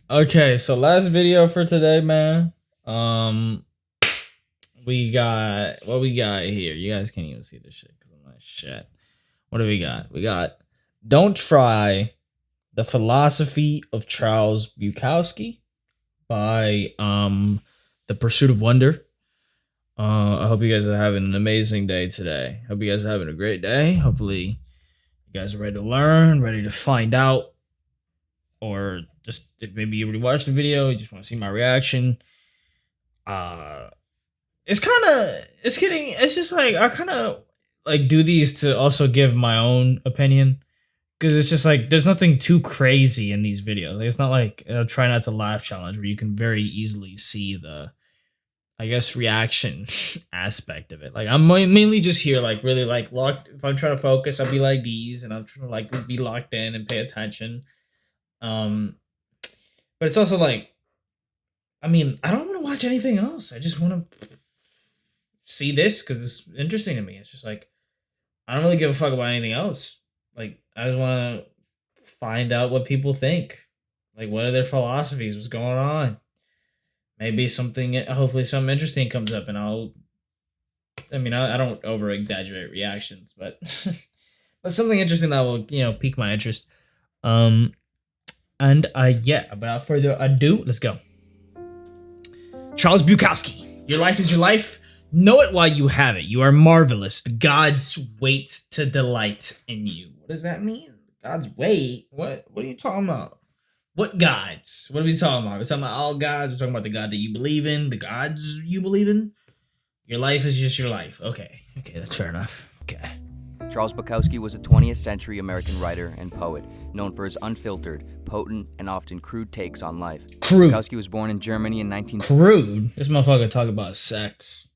Okay, so last video for today, man. Um, we got what we got here. You guys can't even see this shit because I'm like shit. What do we got? We got "Don't Try the Philosophy of Charles Bukowski" by The Pursuit of Wonder. I hope you guys are having an amazing day today. Hope you guys are having a great day. Hopefully, you guys are ready to learn, ready to find out, or just if maybe you already watched the video, you just want to see my reaction. Uh, it's just like I kind of like do these to also give my own opinion because it's just like there's nothing too crazy in these videos. Like, it's not like a try not to laugh challenge where you can very easily see the, I guess, reaction aspect of it. Like I'm mainly just here like really like locked. If I'm trying to focus, I'll be like these, and I'm trying to like be locked in and pay attention. Um, but it's also like, I mean, I don't want to watch anything else. I just want to see this because it's interesting to me. It's just like I don't really give a fuck about anything else. Like I just want to find out what people think. Like what are their philosophies? What's going on? Maybe something. Hopefully, something interesting comes up, and I'll. I mean, I don't over exaggerate reactions, but but something interesting that will pique my interest. Um, and yeah, without further ado, let's go. Charles Bukowski. Your life is your life. Know it while you have it. You are marvelous. The gods wait to delight in you. What does that mean? Gods wait? What are you talking about? What gods? What are we talking about? We're talking about all gods. We're talking about the God that you believe in. The gods you believe in. Your life is just your life. Okay, that's fair enough. Okay. Charles Bukowski was a 20th century American writer and poet, known for his unfiltered, potent, and often crude takes on life. Crude. Bukowski was born in Germany in 19... Crude? This motherfucker talk about sex.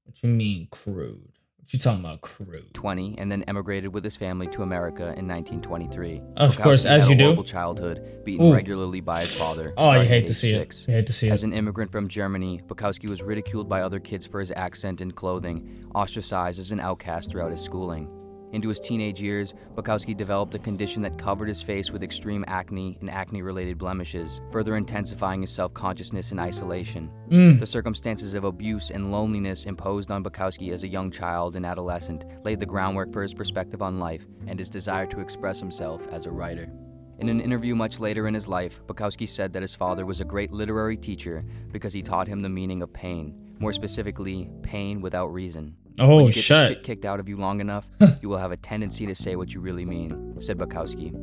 What you mean crude? What you talking about crude? 20, and then emigrated with his family to America in 1923. Of Bukowski course, as had you a do. horrible childhood, beaten regularly by his father. Oh, you hate at to age see 6. it. You hate to see it. As an immigrant from Germany, Bukowski was ridiculed by other kids for his accent and clothing, ostracized as an outcast throughout his schooling. Into his teenage years, Bukowski developed a condition that covered his face with extreme acne and acne-related blemishes, further intensifying his self-consciousness and isolation. The circumstances of abuse and loneliness imposed on Bukowski as a young child and adolescent laid the groundwork for his perspective on life and his desire to express himself as a writer. In an interview much later in his life, Bukowski said that his father was a great literary teacher because he taught him the meaning of pain, more specifically, pain without reason. Oh, when you get shit. the shit kicked out of you long enough, you will have a tendency to say what you really mean, said Bukowski.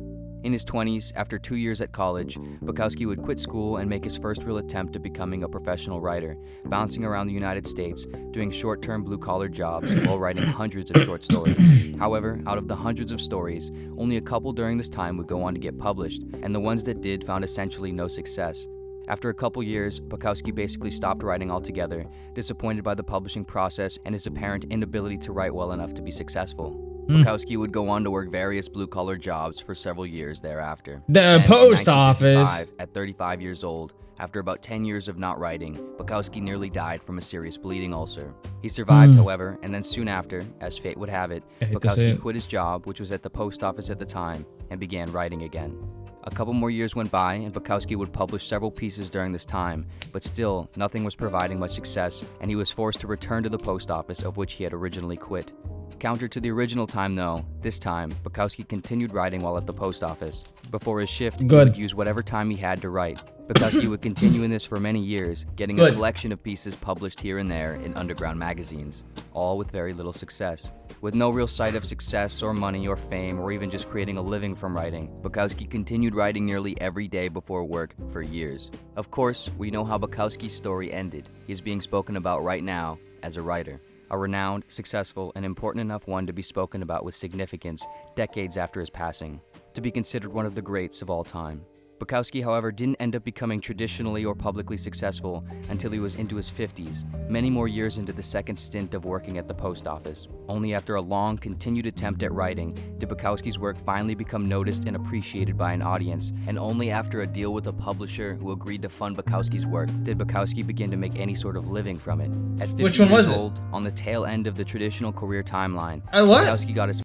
In his 20s, after 2 years at college, Bukowski would quit school and make his first real attempt at becoming a professional writer, bouncing around the United States, doing short-term blue-collar jobs while writing hundreds of short stories. However, out of the hundreds of stories, only a couple during this time would go on to get published, and the ones that did found essentially no success. After a couple years, Bukowski basically stopped writing altogether, disappointed by the publishing process and his apparent inability to write well enough to be successful. Bukowski would go on to work various blue-collar jobs for several years thereafter. The post office. At 35 years old, after about 10 years of not writing, Bukowski nearly died from a serious bleeding ulcer. He survived, however, and then soon after, as fate would have it, Bukowski quit his job, which was at the post office at the time, and began writing again. A couple more years went by, and Bukowski would publish several pieces during this time, but still, nothing was providing much success, and he was forced to return to the post office of which he had originally quit. Counter to the original time though, this time, Bukowski continued writing while at the post office. Before his shift, he would use whatever time he had to write. Bukowski would continue in this for many years, getting a collection of pieces published here and there in underground magazines, all with very little success. With no real sight of success or money or fame or even just creating a living from writing, Bukowski continued writing nearly every day before work for years. Of course, we know how Bukowski's story ended. He is being spoken about right now as a writer. A renowned, successful, and important enough one to be spoken about with significance decades after his passing, to be considered one of the greats of all time. Bukowski, however, didn't end up becoming traditionally or publicly successful until he was into his 50s, many more years into the second stint of working at the post office. Only after a long, continued attempt at writing did Bukowski's work finally become noticed and appreciated by an audience, and only after a deal with a publisher who agreed to fund Bukowski's work did Bukowski begin to make any sort of living from it. At 50 years old, on the tail end of the traditional career timeline, Bukowski got his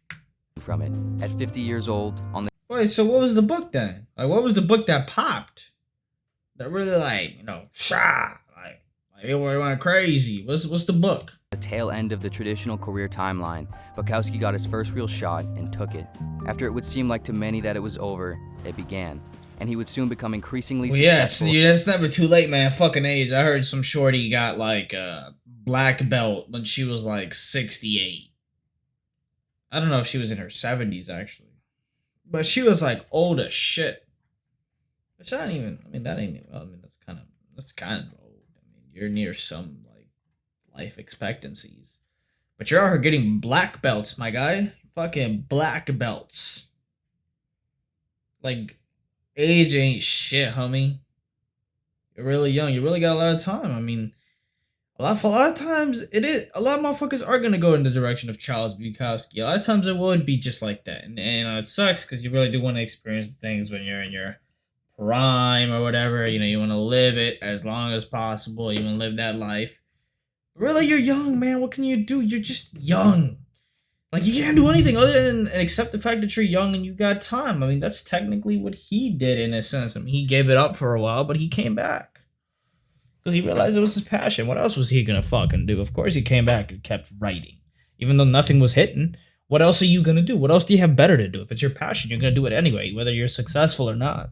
from it. At 50 years old, on the Wait, so what was the book then? Like, what was the book that popped? They're really like, like it went crazy. What's the book? The tail end of the traditional career timeline, Bukowski got his first real shot and took it. After it would seem like to many that it was over, it began. And he would soon become increasingly successful. Yeah, it's never too late, man. Fucking age. I heard some shorty got like a black belt when she was like 68. I don't know if she was in her 70s actually. But she was like old as shit. Which I don't even, I mean, that ain't, well, I mean, that's kind of old. I mean, you're near some like life expectancies. But you're out here getting black belts, my guy. Fucking black belts. Like, age ain't shit, homie. You're really young. You really got a lot of time. I mean, a lot of times it is. A lot of motherfuckers are gonna go in the direction of Charles Bukowski. A lot of times it would be just like that, and it sucks because you really do want to experience the things when you're in your prime or whatever. You know, you want to live it as long as possible. You want to live that life. But really, you're young, man. What can you do? You're just young. Like, you can't do anything other than accept the fact that you're young and you got time. I mean, that's technically what he did in a sense. I mean, he gave it up for a while, but he came back. Because he realized it was his passion. What else was he going to fucking do? Of course he came back and kept writing. Even though nothing was hitting, what else are you going to do? What else do you have better to do? If it's your passion, you're going to do it anyway, whether you're successful or not.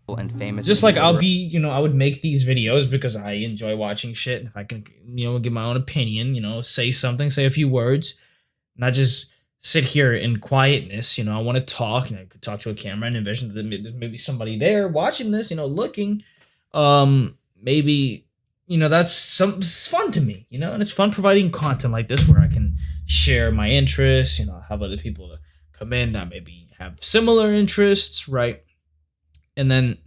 And famous. Just like I'll be, I would make these videos because I enjoy watching shit. And if I can, give my own opinion, say something, say a few words. Not just sit here in quietness, I want to talk, and I could talk to a camera and envision that there's maybe somebody there watching this, looking. Maybe, it's fun to me, and it's fun providing content like this where I can share my interests, have other people come in that maybe have similar interests, right? And then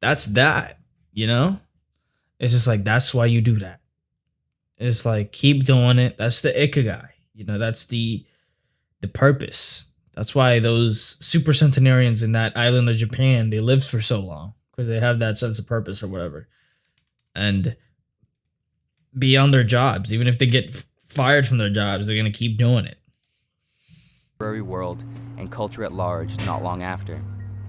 that's that, It's just like, that's why you do that. It's like, keep doing it. That's the ikigai. That's the purpose. That's why those super centenarians in that island of Japan, they lived for so long. Because they have that sense of purpose or whatever. And beyond their jobs, even if they get fired from their jobs, they're going to keep doing it. World and culture at large not long after.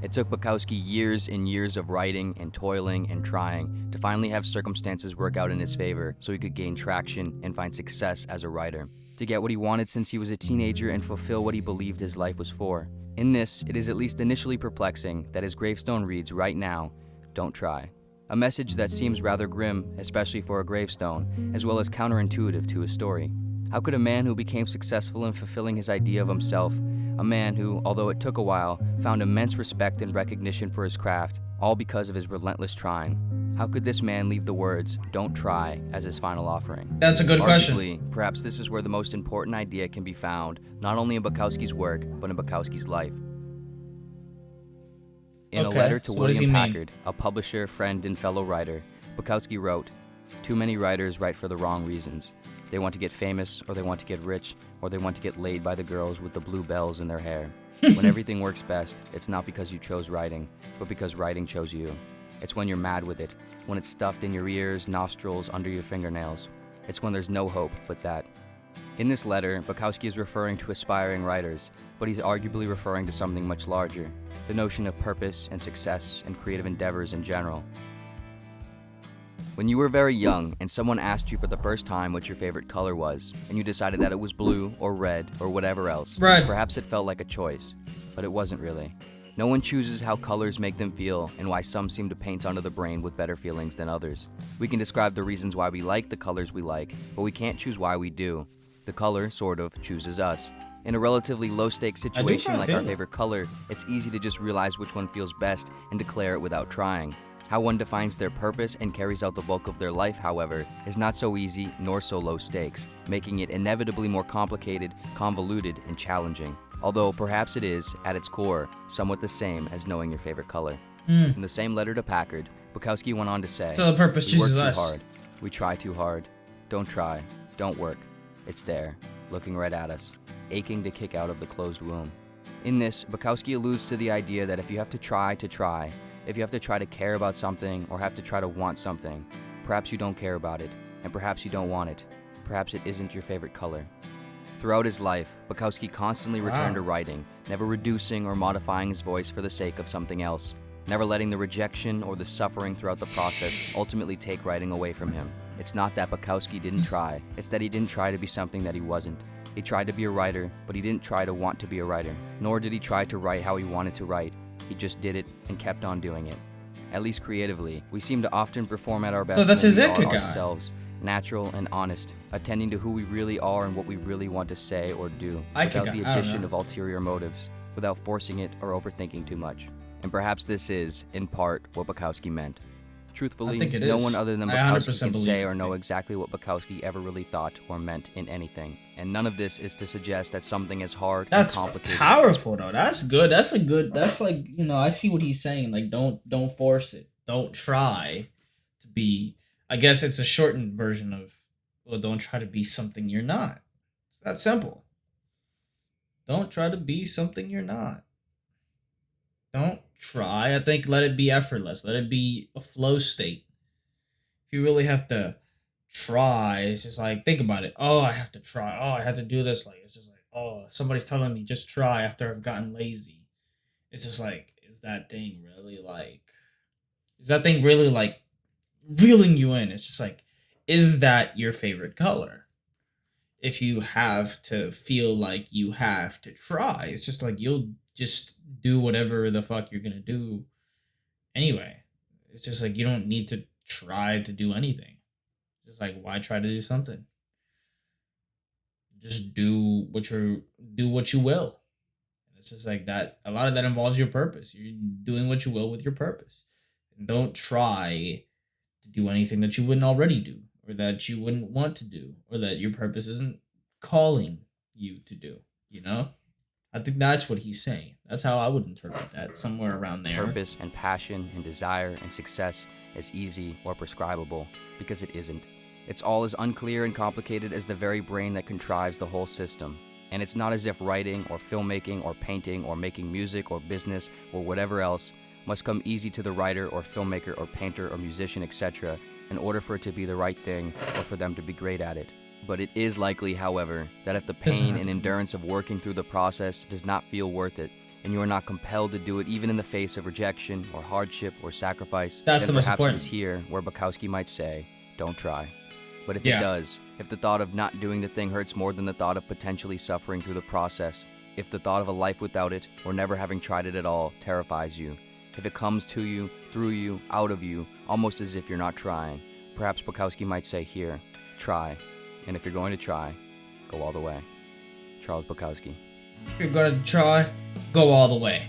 It took Bukowski years and years of writing and toiling and trying to finally have circumstances work out in his favor so he could gain traction and find success as a writer. To get what he wanted since he was a teenager and fulfill what he believed his life was for. In this, it is at least initially perplexing that his gravestone reads right now, "Don't try." A message that seems rather grim, especially for a gravestone, as well as counterintuitive to his story. How could a man who became successful in fulfilling his idea of himself, a man who, although it took a while, found immense respect and recognition for his craft, all because of his relentless trying, how could this man leave the words, "Don't try," as his final offering? That's a good question. Arguably, perhaps this is where the most important idea can be found, not only in Bukowski's work, but in Bukowski's life. In a letter to William Packard, a publisher, friend, and fellow writer, Bukowski wrote, "Too many writers write for the wrong reasons. They want to get famous, or they want to get rich, or they want to get laid by the girls with the blue bells in their hair. When everything works best, it's not because you chose writing, but because writing chose you. It's when you're mad with it, when it's stuffed in your ears, nostrils, under your fingernails. It's when there's no hope but that." In this letter, Bukowski is referring to aspiring writers, but he's arguably referring to something much larger, the notion of purpose and success and creative endeavors in general. When you were very young and someone asked you for the first time what your favorite color was, and you decided that it was blue or red or whatever else, perhaps it felt like a choice, but it wasn't really. No one chooses how colors make them feel and why some seem to paint onto the brain with better feelings than others. We can describe the reasons why we like the colors we like, but we can't choose why we do. The color, sort of, chooses us. In a relatively low-stakes situation like our favorite color, it's easy to just realize which one feels best and declare it without trying. How one defines their purpose and carries out the bulk of their life, however, is not so easy nor so low stakes, making it inevitably more complicated, convoluted, and challenging. Although perhaps it is, at its core, somewhat the same as knowing your favorite color. In the same letter to Packard, Bukowski went on to say, "So the purpose chooses us. We work too hard. We try too hard. Don't try. Don't work. It's there, looking right at us, aching to kick out of the closed womb." In this, Bukowski alludes to the idea that if you have to try, if you have to try to care about something or have to try to want something, perhaps you don't care about it, and perhaps you don't want it. Perhaps it isn't your favorite color. Throughout his life, Bukowski constantly returned to writing, never reducing or modifying his voice for the sake of something else. never letting the rejection or the suffering throughout the process ultimately take writing away from him. It's not that Bukowski didn't try, it's that he didn't try to be something that he wasn't. He tried to be a writer, but he didn't try to want to be a writer, nor did he try to write how he wanted to write. He just did it and kept on doing it. At least creatively, we seem to often perform at our best So that's his when we are ikigai. ourselves, natural and honest, attending to who we really are and what we really want to say or do, without the addition of ulterior motives, without forcing it or overthinking too much. And perhaps this is, in part, what Bukowski meant. Truthfully, no one other than Bukowski can say or know exactly what Bukowski ever really thought or meant in anything. And none of this is to suggest that something is hard and complicated. That's powerful, though. That's good. That's like, you know, I see what he's saying. Like, don't force it. Don't try to be, I guess it's a shortened version of, well, don't try to be something you're not. It's that simple. Don't try to be something you're not. Don't try. I think let it be effortless. Let it be a flow state. If you really have to try, it's just like, think about it. Oh, I have to try. Oh, I have to do this. Like, it's just like, oh, somebody's telling me just try after I've gotten lazy. It's just like, is that thing really like reeling you in? It's just like, is that your favorite color? If you have to feel like you have to try, it's just like you'll just do whatever the fuck you're gonna do anyway. It's just like you don't need to try to do anything. Just like, why try to do something? Just do what you will. It's just like that. A lot of that involves your purpose. You're doing what you will with your purpose. And don't try to do anything that you wouldn't already do, or that you wouldn't want to do, or that your purpose isn't calling you to do, you know? I think that's what he's saying. That's how I would interpret that, somewhere around there. Purpose and passion and desire and success as easy or prescribable, because it isn't. It's all as unclear and complicated as the very brain that contrives the whole system. And it's not as if writing or filmmaking or painting or making music or business or whatever else must come easy to the writer or filmmaker or painter or musician, etc., in order for it to be the right thing or for them to be great at it. But it is likely, however, that if the pain and endurance of working through the process does not feel worth it, and you are not compelled to do it even in the face of rejection or hardship or sacrifice, then perhaps it is here where Bukowski might say, don't try. But if it does, if the thought of not doing the thing hurts more than the thought of potentially suffering through the process, if the thought of a life without it, or never having tried it at all, terrifies you, if it comes to you, through you, out of you, almost as if you're not trying, perhaps Bukowski might say here, try. And if you're going to try, go all the way. Charles Bukowski. If you're going to try, go all the way.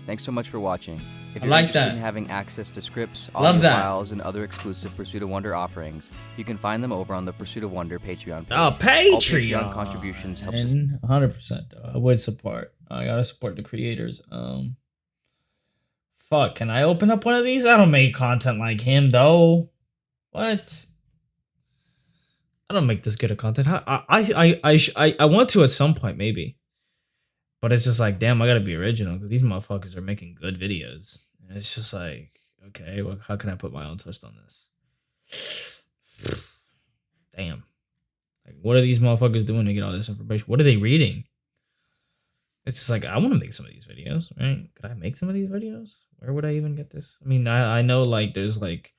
Thanks so much for watching. If you're interested in having access to scripts, audio files, and other exclusive Pursuit of Wonder offerings, you can find them over on the Pursuit of Wonder Patreon page. Oh, Patreon! All Patreon contributions help us. 100%. I would support. I gotta support the creators. Fuck, can I open up one of these? I don't make content like him, though. What? I don't make this good of content. I want to at some point, maybe. But it's just like, damn, I gotta be original because these motherfuckers are making good videos. And it's just like, okay, well, how can I put my own twist on this? Damn. Like, what are these motherfuckers doing to get all this information? What are they reading? It's just like, I want to make some of these videos, right? Could I make some of these videos? Where would I even get this? I mean, I know, like, there's, like,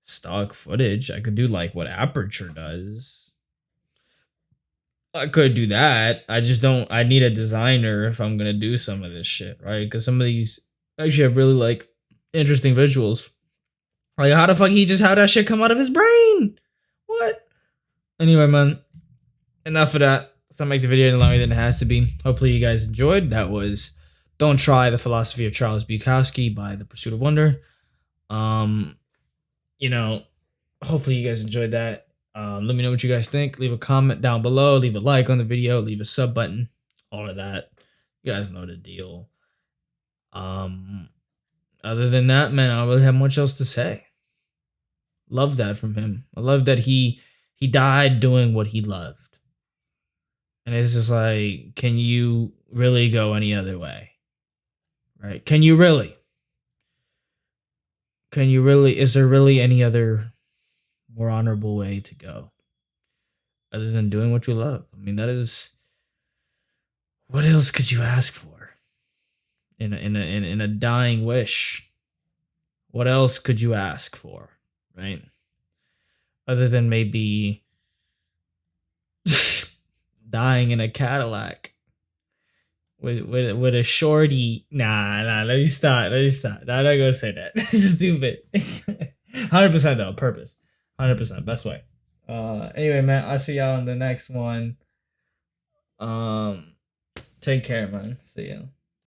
stock footage. I could do, like, what Aperture does. I could do that. I just don't. I need a designer if I'm gonna do some of this shit, right? Because some of these actually have really like interesting visuals. Like, how the fuck he just had that shit come out of his brain? What? Anyway, man. Enough of that. Let's not make the video any longer than it has to be. Hopefully, you guys enjoyed. That was "Don't Try: The Philosophy of Charles Bukowski" by The Pursuit of Wonder. You know, hopefully you guys enjoyed that. Let me know what you guys think. Leave a comment down below. Leave a like on the video. Leave a sub button. All of that. You guys know the deal. Other than that, man, I don't really have much else to say. Love that from him. I love that he died doing what he loved. And it's just like, can you really go any other way? Right? Can you really? Is there really any other more honorable way to go other than doing what you love? I mean, that is, what else could you ask for? in a dying wish. What else could you ask for, right? Other than maybe dying in a Cadillac with a shorty. Nah. Let me stop. Nah, I'm not gonna say that. It's stupid. 100% though. Purpose. 100%. Best way. Anyway, man. I'll see y'all in the next one. Take care, man. See ya.